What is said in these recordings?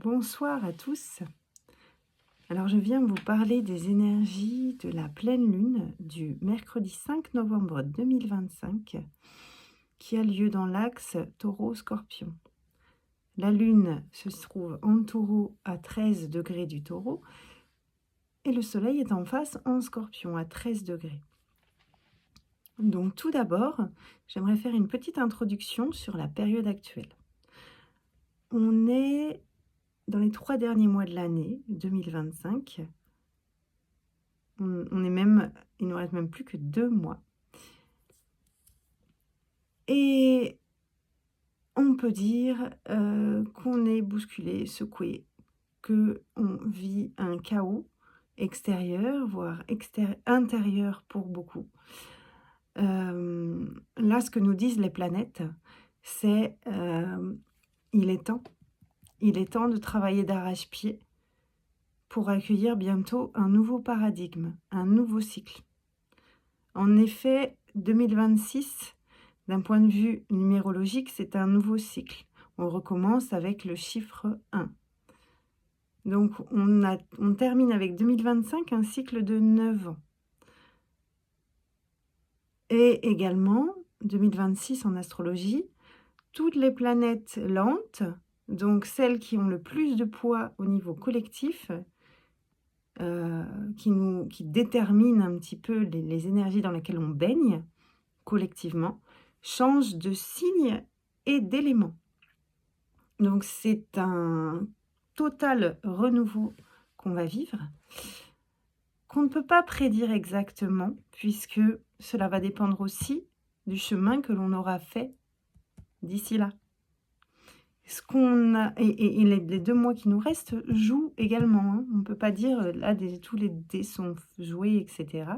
Bonsoir à tous. Alors je viens vous parler des énergies de la pleine lune du mercredi 5 novembre 2025 qui a lieu dans l'axe Taureau-Scorpion. La lune se trouve en Taureau à 13 degrés du Taureau et le soleil est en face en Scorpion à 13 degrés. Donc tout d'abord, j'aimerais faire une petite introduction sur la période actuelle. On est dans les 3 derniers mois de l'année 2025. On est même, il ne nous reste même plus que 2 mois. Et on peut dire qu'on est bousculé, secoué, qu'on vit un chaos extérieur, voire intérieur pour beaucoup. Là, ce que nous disent les planètes, c'est il est temps de travailler d'arrache-pied pour accueillir bientôt un nouveau paradigme, un nouveau cycle. En effet, 2026, d'un point de vue numérologique, c'est un nouveau cycle. On recommence avec le chiffre 1. Donc, on termine avec 2025, un cycle de 9 ans. Et également, 2026 en astrologie, toutes les planètes lentes, donc celles qui ont le plus de poids au niveau collectif, qui déterminent un petit peu les énergies dans lesquelles on baigne collectivement, changent de signe et d'élément. Donc c'est un total renouveau qu'on va vivre, qu'on ne peut pas prédire exactement, puisque cela va dépendre aussi du chemin que l'on aura fait d'ici là. Ce qu'on a, et les 2 mois qui nous restent jouent également. Hein. On ne peut pas dire, là, tous les dés sont joués, etc.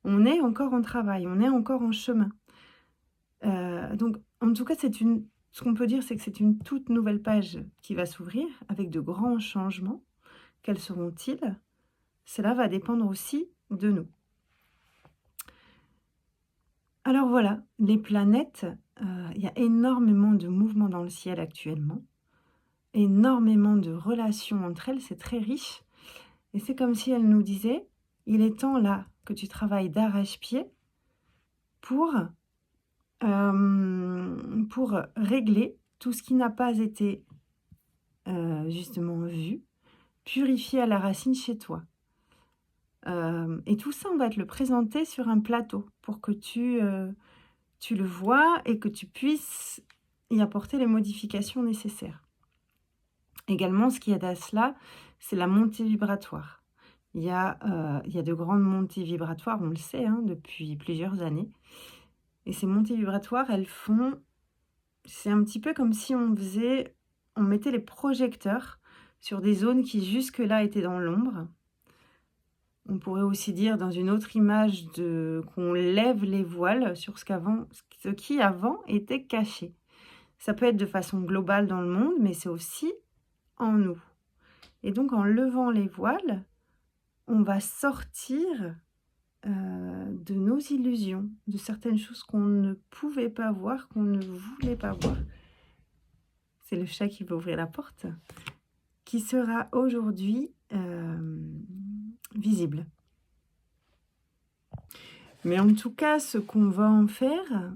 On est encore en travail, on est encore en chemin. Donc, en tout cas, ce qu'on peut dire, c'est que c'est une toute nouvelle page qui va s'ouvrir avec de grands changements. Quels seront-ils? Cela va dépendre aussi de nous. Alors voilà, les planètes, il y a énormément de mouvements dans le ciel actuellement, énormément de relations entre elles, c'est très riche. Et c'est comme si elles nous disaient, il est temps là que tu travailles d'arrache-pied pour régler tout ce qui n'a pas été justement vu, purifié à la racine chez toi. Et tout ça, on va te le présenter sur un plateau pour que tu le vois et que tu puisses y apporter les modifications nécessaires. Également, ce qui aide à cela, c'est la montée vibratoire. Il y a de grandes montées vibratoires, on le sait, hein, depuis plusieurs années. Et ces montées vibratoires, c'est un petit peu comme si on mettait les projecteurs sur des zones qui jusque-là étaient dans l'ombre. On pourrait aussi dire dans une autre image qu'on lève les voiles sur ce qui avant était caché. Ça peut être de façon globale dans le monde, mais c'est aussi en nous. Et donc en levant les voiles, on va sortir de nos illusions, de certaines choses qu'on ne pouvait pas voir, qu'on ne voulait pas voir. C'est le chat qui va ouvrir la porte, qui sera aujourd'hui visible. Mais en tout cas, ce qu'on va en faire,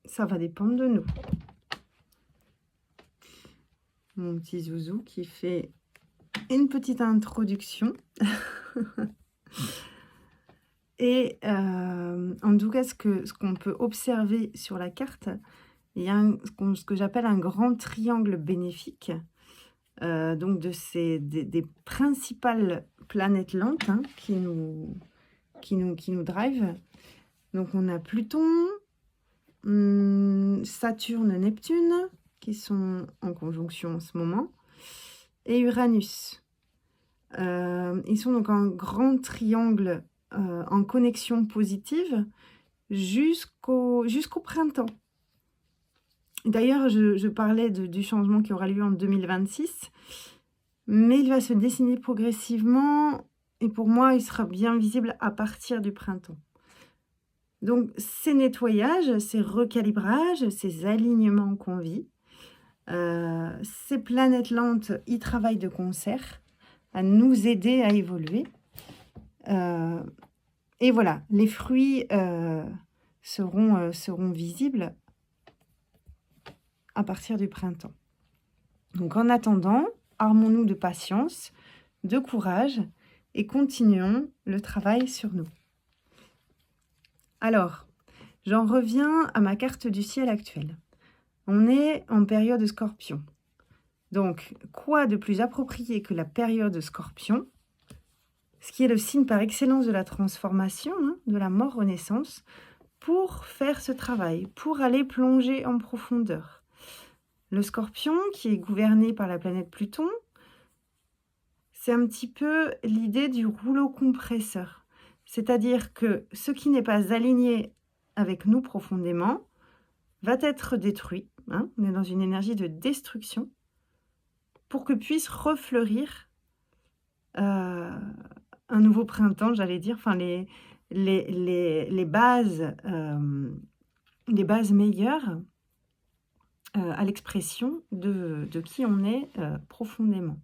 ça va dépendre de nous. Mon petit zouzou qui fait une petite introduction. Et en tout cas, ce qu'on peut observer sur la carte, il y a ce que j'appelle un grand triangle bénéfique. Donc des principales planètes lentes, hein, qui nous drive. Donc on a Pluton, Saturne, Neptune qui sont en conjonction en ce moment, et Uranus. Ils sont donc en grand triangle en connexion positive jusqu'au printemps. D'ailleurs, je parlais du changement qui aura lieu en 2026, mais il va se dessiner progressivement et pour moi, il sera bien visible à partir du printemps. Donc, ces nettoyages, ces recalibrages, ces alignements qu'on vit, Ces planètes lentes, ils travaillent de concert à nous aider à évoluer. Heu et voilà, les fruits, seront visibles à partir du printemps. Donc en attendant, armons-nous de patience, de courage et continuons le travail sur nous. Alors, j'en reviens à ma carte du ciel actuelle. On est en période Scorpion. Donc, quoi de plus approprié que la période Scorpion, ce qui est le signe par excellence de la transformation, hein, de la mort-renaissance, pour faire ce travail, pour aller plonger en profondeur. Le Scorpion, qui est gouverné par la planète Pluton, c'est un petit peu l'idée du rouleau compresseur. C'est-à-dire que ce qui n'est pas aligné avec nous profondément va être détruit. Hein, on est dans une énergie de destruction pour que puisse refleurir un nouveau printemps, j'allais dire, enfin les bases meilleures à l'expression de qui on est profondément.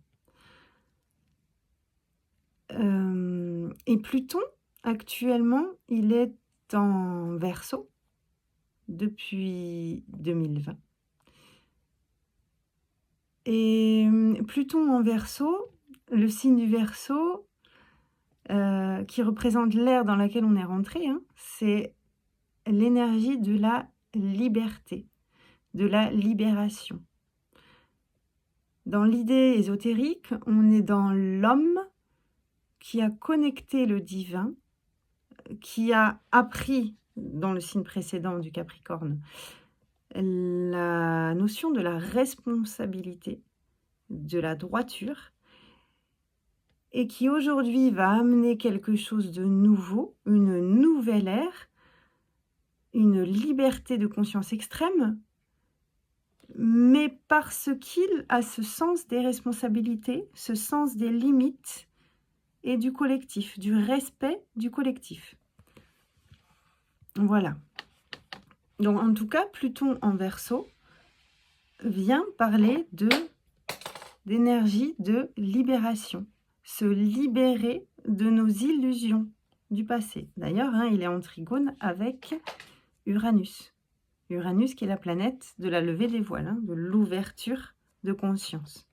Et Pluton, actuellement, il est en Verseau depuis 2020. Et Pluton en Verseau, le signe du Verseau, qui représente l'ère dans laquelle on est rentré, hein, c'est l'énergie de la liberté, de la libération. Dans l'idée ésotérique, on est dans l'homme qui a connecté le divin, qui a appris, dans le signe précédent du Capricorne, la notion de la responsabilité, de la droiture, et qui aujourd'hui va amener quelque chose de nouveau, une nouvelle ère, une liberté de conscience extrême, mais parce qu'il a ce sens des responsabilités, ce sens des limites et du collectif, du respect du collectif. Voilà. Donc en tout cas, Pluton en Verseau vient parler d'énergie de libération, se libérer de nos illusions du passé. D'ailleurs, hein, il est en trigone avec Uranus. Uranus qui est la planète de la levée des voiles, hein, de l'ouverture de conscience.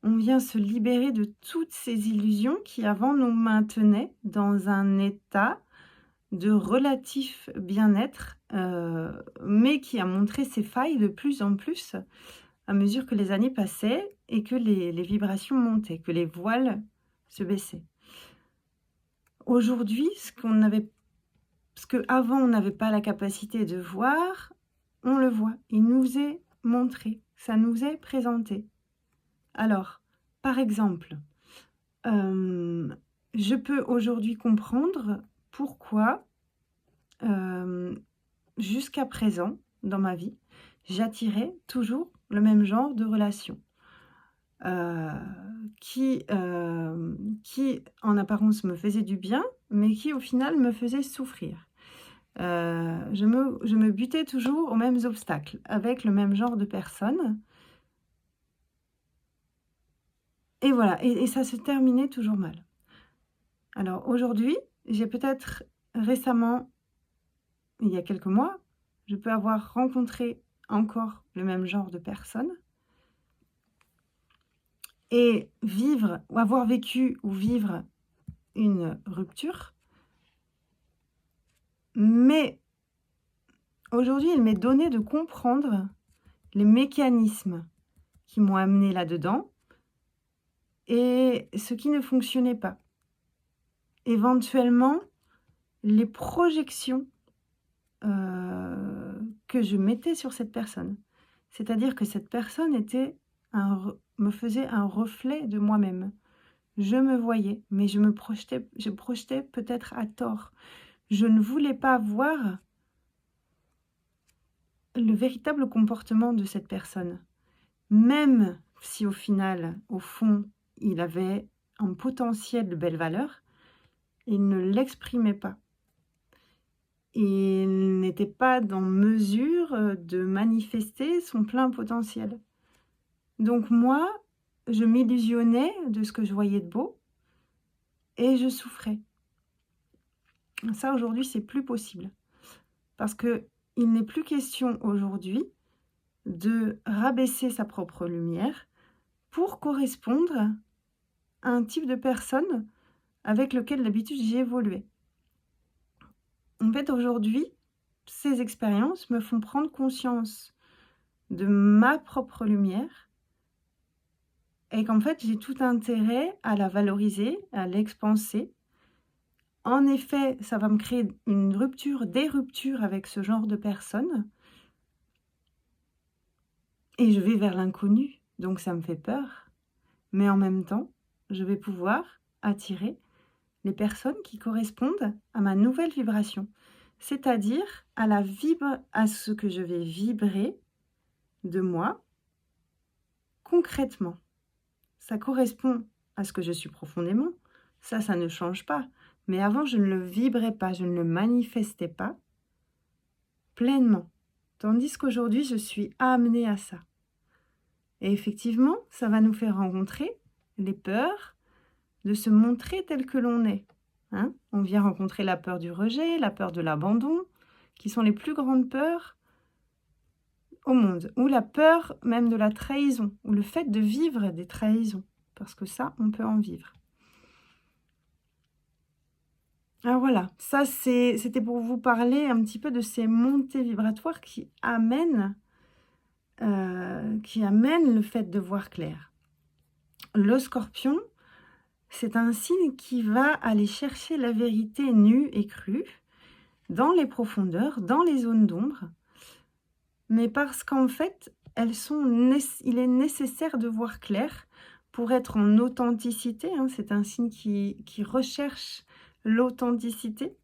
On vient se libérer de toutes ces illusions qui avant nous maintenaient dans un état de relatif bien-être, mais qui a montré ses failles de plus en plus à mesure que les années passaient et que les vibrations montaient, que les voiles se baissaient. Aujourd'hui, ce qu'avant on n'avait pas la capacité de voir, on le voit. Il nous est montré, ça nous est présenté. Alors, par exemple, je peux aujourd'hui comprendre pourquoi, jusqu'à présent, dans ma vie, j'attirais toujours le même genre de relation. Qui en apparence me faisait du bien, mais qui au final me faisait souffrir. Je me butais toujours aux mêmes obstacles, avec le même genre de personnes. Et voilà, et ça se terminait toujours mal. Alors aujourd'hui, j'ai peut-être récemment, il y a quelques mois, je peux avoir rencontré encore le même genre de personnes et vivre ou avoir vécu ou vivre une rupture. Mais aujourd'hui, il m'est donné de comprendre les mécanismes qui m'ont amené là-dedans et ce qui ne fonctionnait pas. Éventuellement, les projections que je mettais sur cette personne. C'est-à-dire que cette personne me faisait un reflet de moi-même. Je me voyais, mais je projetais peut-être à tort. Je ne voulais pas voir le véritable comportement de cette personne. Même si au final, au fond, il avait un potentiel de belle valeur, il ne l'exprimait pas. il n'était pas dans mesure, de manifester son plein potentiel. Donc moi, je m'illusionnais de ce que je voyais de beau et je souffrais. Ça, aujourd'hui, c'est plus possible parce qu'il n'est plus question aujourd'hui de rabaisser sa propre lumière pour correspondre à un type de personne avec lequel d'habitude j'ai évolué. En fait, aujourd'hui, ces expériences me font prendre conscience de ma propre lumière et qu'en fait, j'ai tout intérêt à la valoriser, à l'expanser. En effet, ça va me créer une rupture, des ruptures avec ce genre de personnes et je vais vers l'inconnu, donc ça me fait peur. Mais en même temps, je vais pouvoir attirer les personnes qui correspondent à ma nouvelle vibration, c'est-à-dire à ce que je vais vibrer de moi concrètement. Ça correspond à ce que je suis profondément, ça ne change pas. Mais avant, je ne le vibrais pas, je ne le manifestais pas pleinement. Tandis qu'aujourd'hui, je suis amenée à ça. Et effectivement, ça va nous faire rencontrer les peurs de se montrer tel que l'on est. Hein, on vient rencontrer la peur du rejet, la peur de l'abandon, qui sont les plus grandes peurs au monde, ou la peur même de la trahison, ou le fait de vivre des trahisons, parce que ça, on peut en vivre. Alors voilà, ça c'était pour vous parler un petit peu de ces montées vibratoires qui amènent le fait de voir clair. Le Scorpion, c'est un signe qui va aller chercher la vérité nue et crue, dans les profondeurs, dans les zones d'ombre, mais parce qu'en fait, il est nécessaire de voir clair pour être en authenticité. Hein, c'est un signe qui recherche l'authenticité.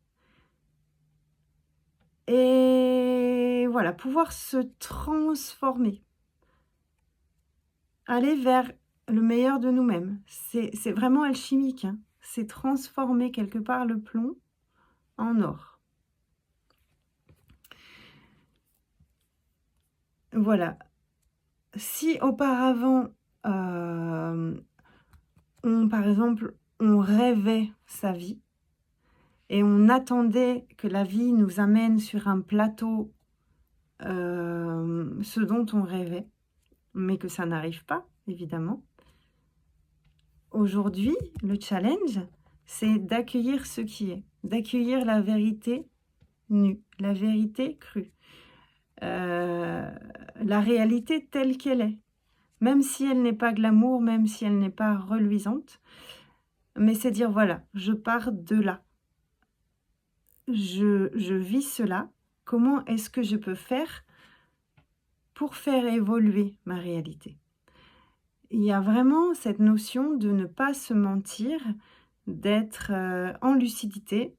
Et voilà, pouvoir se transformer, aller vers le meilleur de nous-mêmes. C'est vraiment alchimique, hein. C'est transformer quelque part le plomb en or. Voilà. Si auparavant, par exemple, on rêvait sa vie et on attendait que la vie nous amène sur un plateau, ce dont on rêvait, mais que ça n'arrive pas, évidemment. Aujourd'hui, le challenge, c'est d'accueillir ce qui est, d'accueillir la vérité nue, la vérité crue, la réalité telle qu'elle est. Même si elle n'est pas glamour, même si elle n'est pas reluisante, mais c'est dire: «Voilà, je pars de là. Je vis cela. Comment est-ce que je peux faire pour faire évoluer ma réalité?» Il y a vraiment cette notion de ne pas se mentir, d'être, en lucidité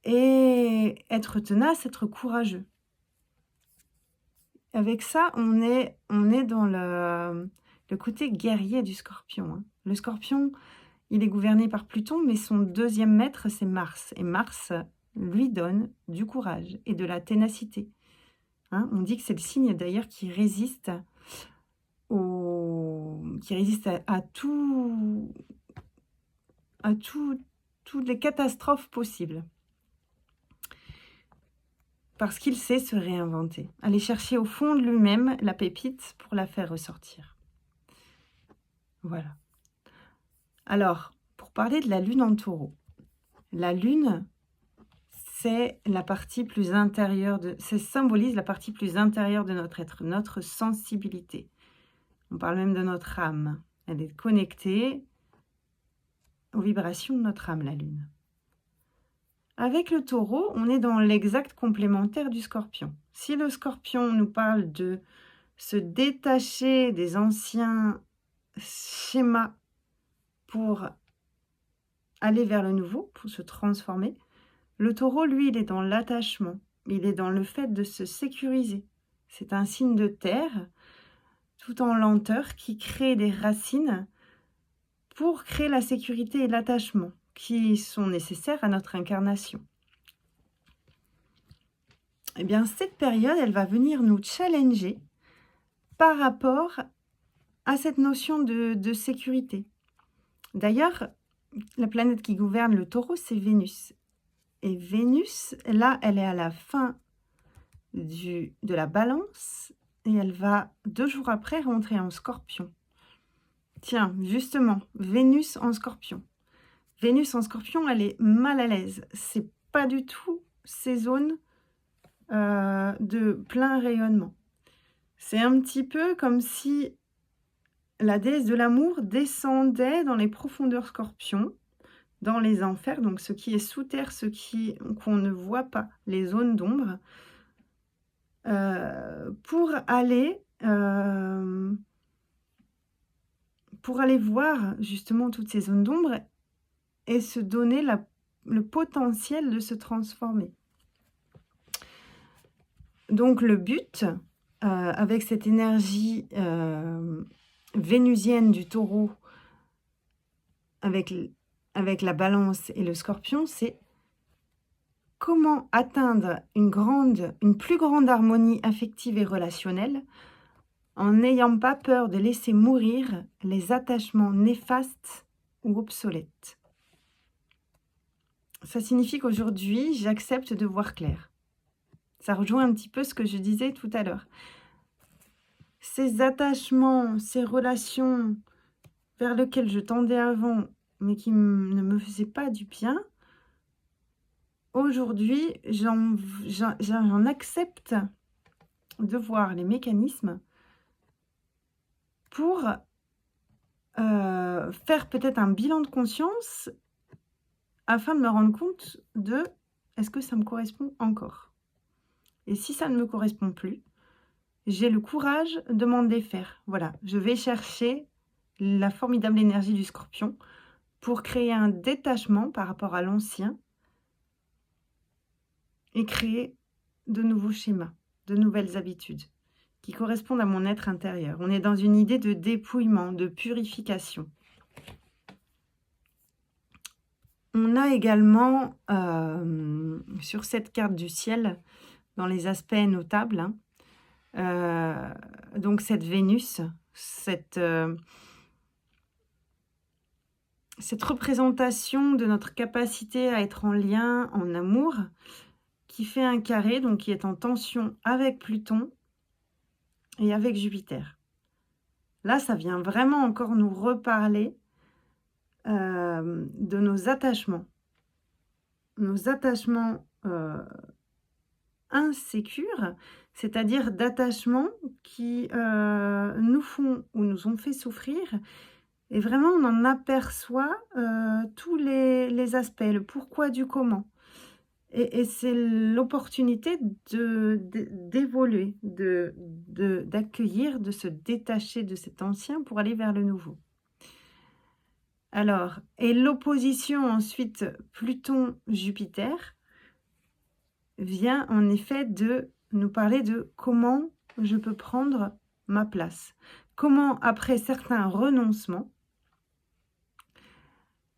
et être tenace, être courageux. Avec ça, on est dans le côté guerrier du Scorpion, hein. Le Scorpion, il est gouverné par Pluton, mais son deuxième maître, c'est Mars. Et Mars lui donne du courage et de la ténacité. Hein, on dit que c'est le signe d'ailleurs qui résiste à toutes les catastrophes possibles. Parce qu'il sait se réinventer, aller chercher au fond de lui-même la pépite pour la faire ressortir. Voilà. Alors, pour parler de la lune en taureau, la lune, c'est la partie plus intérieure ça symbolise la partie plus intérieure de notre être, notre sensibilité. On parle même de notre âme. Elle est connectée aux vibrations de notre âme, la lune. Avec le taureau, on est dans l'exact complémentaire du scorpion. Si le scorpion nous parle de se détacher des anciens schémas pour aller vers le nouveau, pour se transformer, le taureau, lui, il est dans l'attachement. Il est dans le fait de se sécuriser. C'est un signe de terre, tout en lenteur, qui crée des racines pour créer la sécurité et l'attachement qui sont nécessaires à notre incarnation. Eh bien, cette période, elle va venir nous challenger par rapport à cette notion de sécurité. D'ailleurs, la planète qui gouverne le Taureau, c'est Vénus. Et Vénus, là, elle est à la fin de la Balance et elle va 2 jours après rentrer en Scorpion. Tiens, justement, Vénus en Scorpion. Vénus en Scorpion, elle est mal à l'aise. C'est pas du tout ses zones de plein rayonnement. C'est un petit peu comme si la déesse de l'amour descendait dans les profondeurs Scorpion, dans les enfers, donc ce qui est sous terre, qu'on ne voit pas, les zones d'ombre, pour aller voir justement toutes ces zones d'ombre et se donner le potentiel de se transformer. Donc le but, avec cette énergie vénusienne du Taureau, avec la Balance et le Scorpion, c'est comment atteindre une plus grande harmonie affective et relationnelle en n'ayant pas peur de laisser mourir les attachements néfastes ou obsolètes. Ça signifie qu'aujourd'hui, j'accepte de voir clair. Ça rejoint un petit peu ce que je disais tout à l'heure. Ces attachements, ces relations vers lesquelles je tendais avant, mais qui ne me faisaient pas du bien, aujourd'hui, j'en accepte de voir les mécanismes pour faire peut-être un bilan de conscience afin de me rendre compte de est-ce que ça me correspond encore? Et si ça ne me correspond plus, j'ai le courage de m'en défaire. Voilà, je vais chercher la formidable énergie du Scorpion pour créer un détachement par rapport à l'ancien et créer de nouveaux schémas, de nouvelles habitudes qui correspondent à mon être intérieur. On est dans une idée de dépouillement, de purification. On a également, sur cette carte du ciel, dans les aspects notables, donc cette Vénus, cette représentation de notre capacité à être en lien, en amour, qui fait un carré, donc qui est en tension avec Pluton et avec Jupiter. Là, ça vient vraiment encore nous reparler de nos attachements. Nos attachements insécures, c'est-à-dire d'attachements qui nous font ou nous ont fait souffrir. Et vraiment, on en aperçoit tous les aspects, le pourquoi du comment. Et c'est l'opportunité d'évoluer, d'accueillir, de se détacher de cet ancien pour aller vers le nouveau. Alors, et l'opposition ensuite Pluton-Jupiter vient en effet de nous parler de comment je peux prendre ma place. Comment, après certains renoncements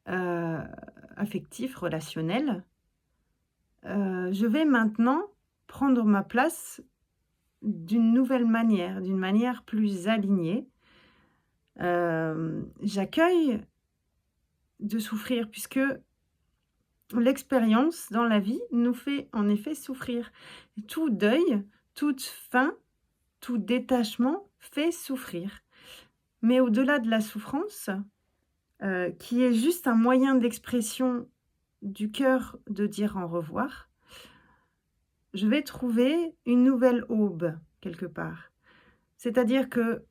affectifs, relationnels, je vais maintenant prendre ma place d'une nouvelle manière, d'une manière plus alignée. J'accueille de souffrir puisque l'expérience dans la vie nous fait en effet souffrir. Tout deuil, toute fin, tout détachement fait souffrir. Mais au-delà de la souffrance, qui est juste un moyen d'expression du cœur de dire au revoir, je vais trouver une nouvelle aube quelque part. C'est-à-dire que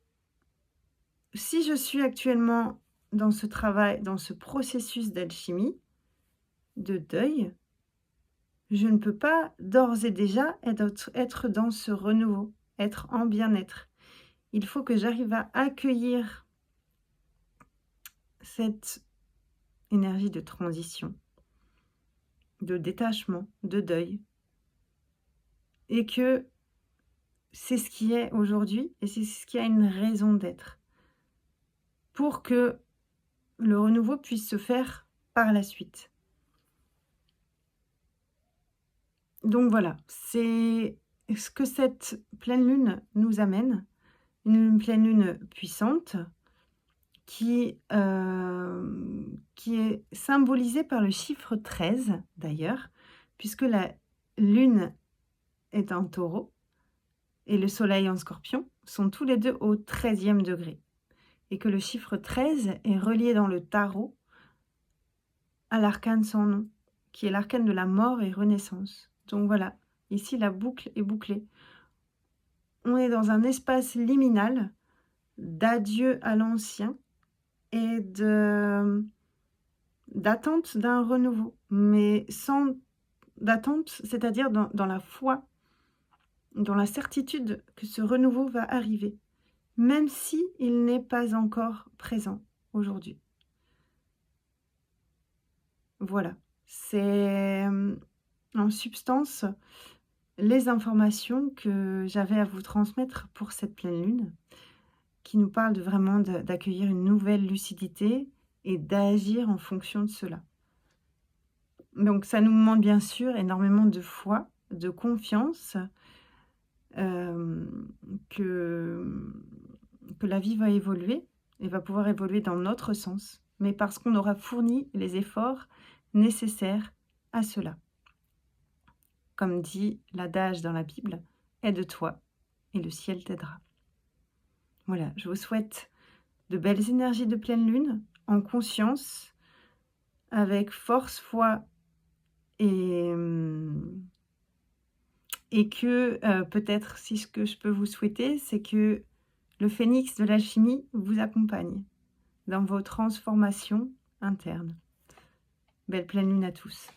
si je suis actuellement dans ce travail, dans ce processus d'alchimie, de deuil, je ne peux pas d'ores et déjà être dans ce renouveau, être en bien-être. Il faut que j'arrive à accueillir cette énergie de transition, de détachement, de deuil, et que c'est ce qui est aujourd'hui et c'est ce qui a une raison d'être pour que le renouveau puisse se faire par la suite. Donc voilà, c'est ce que cette pleine lune nous amène, une pleine lune puissante qui est symbolisée par le chiffre 13 d'ailleurs, puisque la lune est en Taureau et le soleil en Scorpion, sont tous les 2 au 13e degré et que le chiffre 13 est relié dans le tarot à l'arcane sans nom, qui est l'arcane de la mort et renaissance. Donc voilà, ici la boucle est bouclée. On est dans un espace liminal d'adieu à l'ancien et d'attente d'un renouveau, mais sans d'attente, c'est-à-dire dans la foi, dans la certitude que ce renouveau va arriver, même si il n'est pas encore présent aujourd'hui. Voilà, c'est, en substance, les informations que j'avais à vous transmettre pour cette pleine lune, qui nous parle vraiment d'accueillir une nouvelle lucidité et d'agir en fonction de cela. Donc ça nous demande bien sûr énormément de foi, de confiance, hem, que la vie va évoluer et va pouvoir évoluer dans notre sens, mais parce qu'on aura fourni les efforts nécessaires à cela. Comme dit l'adage dans la Bible: «Aide-toi et le ciel t'aidera». Voilà, je vous souhaite de belles énergies de pleine lune, en conscience, avec force, foi et que, peut-être si ce que je peux vous souhaiter, c'est que le phénix de l'alchimie vous accompagne dans vos transformations internes. Belle pleine lune à tous.